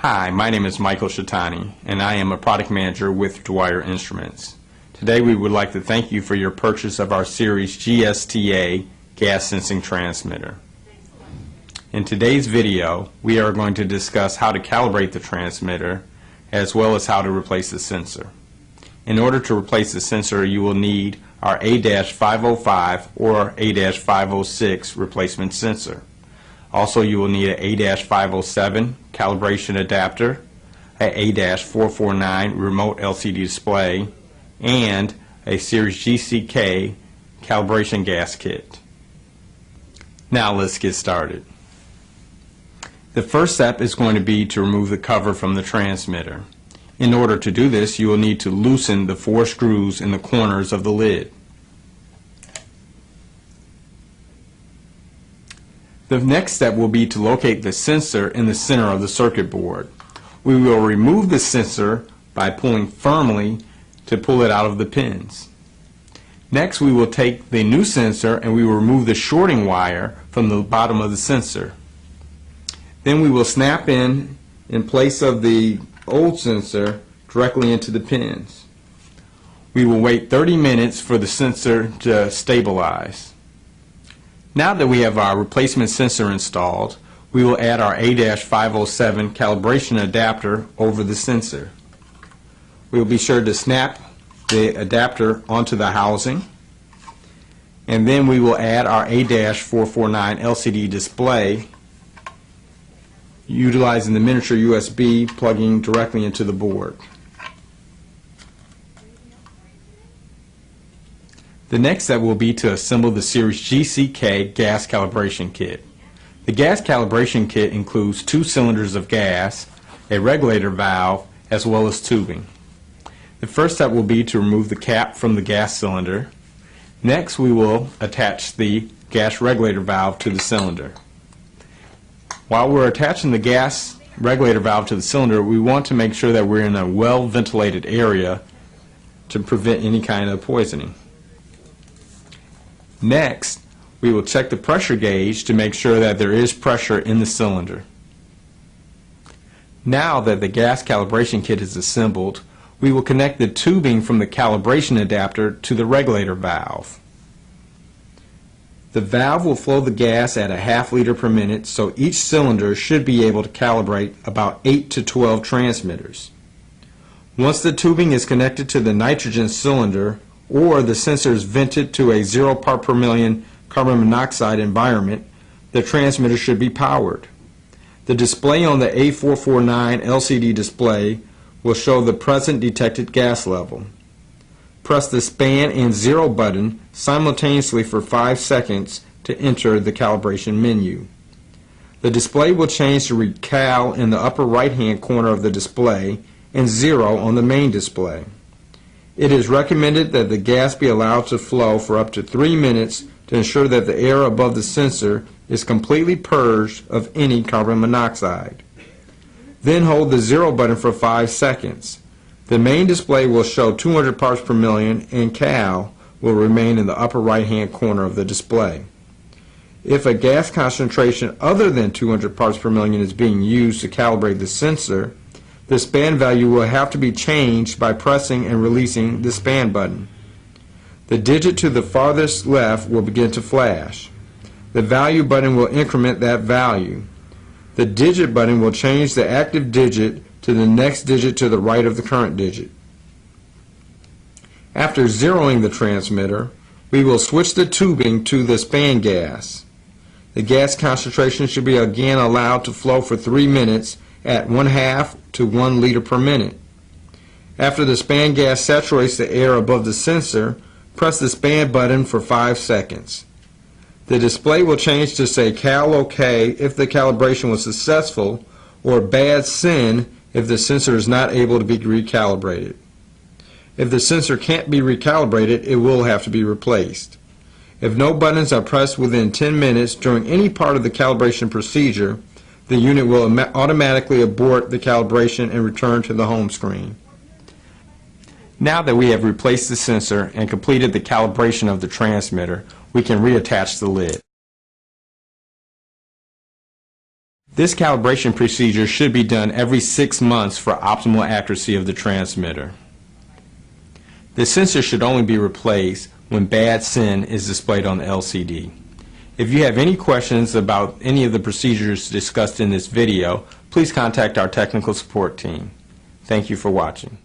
Hi, my name is Michael Shatani, and I am a product manager with Dwyer Instruments. Today we would like to thank you for your purchase of our series GSTA gas sensing transmitter. In today's video, we are going to discuss how to calibrate the transmitter as well as how to replace the sensor. In order to replace the sensor, you will need our A-505 or A-506 replacement sensor. Also, you will need an A-507 calibration adapter, an A-449 remote LCD display, and a Series GSTA calibration gas kit. Now let's get started. The first step is going to be to remove the cover from the transmitter. In order to do this, you will need to loosen the 4 screws in the corners of the lid. The next step will be to locate the sensor in the center of the circuit board. We will remove the sensor by pulling firmly to pull it out of the pins. Next, we will take the new sensor and we will remove the shorting wire from the bottom of the sensor. Then we will snap in place of the old sensor directly into the pins. We will wait 30 minutes for the sensor to stabilize. Now that we have our replacement sensor installed, we will add our A-507 calibration adapter over the sensor. We will be sure to snap the adapter onto the housing, and then we will add our A-449 LCD display utilizing the miniature USB plugging directly into the board. The next step will be to assemble the Series GSTA gas calibration kit. The gas calibration kit includes 2 cylinders of gas, a regulator valve, as well as tubing. The first step will be to remove the cap from the gas cylinder. Next, we will attach the gas regulator valve to the cylinder. While we're attaching the gas regulator valve to the cylinder, we want to make sure that we're in a well-ventilated area to prevent any kind of poisoning. Next, we will check the pressure gauge to make sure that there is pressure in the cylinder. Now that the gas calibration kit is assembled, we will connect the tubing from the calibration adapter to the regulator valve. The valve will flow the gas at a ½ liter per minute, so each cylinder should be able to calibrate about 8 to 12 transmitters. Once the tubing is connected to the nitrogen cylinder, or the sensor is vented to a 0 part per million carbon monoxide environment, the transmitter should be powered. The display on the A449 LCD display will show the present detected gas level. Press the span and 0 button simultaneously for 5 seconds to enter the calibration menu. The display will change to read Cal in the upper right hand corner of the display and 0 on the main display. It is recommended that the gas be allowed to flow for up to 3 minutes to ensure that the air above the sensor is completely purged of any carbon monoxide. Then hold the 0 button for 5 seconds. The main display will show 200 parts per million and Cal will remain in the upper right hand corner of the display. If a gas concentration other than 200 parts per million is being used to calibrate the sensor, the span value will have to be changed by pressing and releasing the span button. The digit to the farthest left will begin to flash. The value button will increment that value. The digit button will change the active digit to the next digit to the right of the current digit. After zeroing the transmitter, we will switch the tubing to the span gas. The gas concentration should be again allowed to flow for 3 minutes at 1/2 to 1 liter per minute. After the span gas saturates the air above the sensor, press the span button for 5 seconds. The display will change to say Cal OK if the calibration was successful, or bad SIN if the sensor is not able to be recalibrated. If the sensor can't be recalibrated, it will have to be replaced. If no buttons are pressed within 10 minutes during any part of the calibration procedure, the unit will automatically abort the calibration and return to the home screen. Now that we have replaced the sensor and completed the calibration of the transmitter, we can reattach the lid. This calibration procedure should be done every 6 months for optimal accuracy of the transmitter. The sensor should only be replaced when bad SIN is displayed on the LCD. If you have any questions about any of the procedures discussed in this video, please contact our technical support team. Thank you for watching.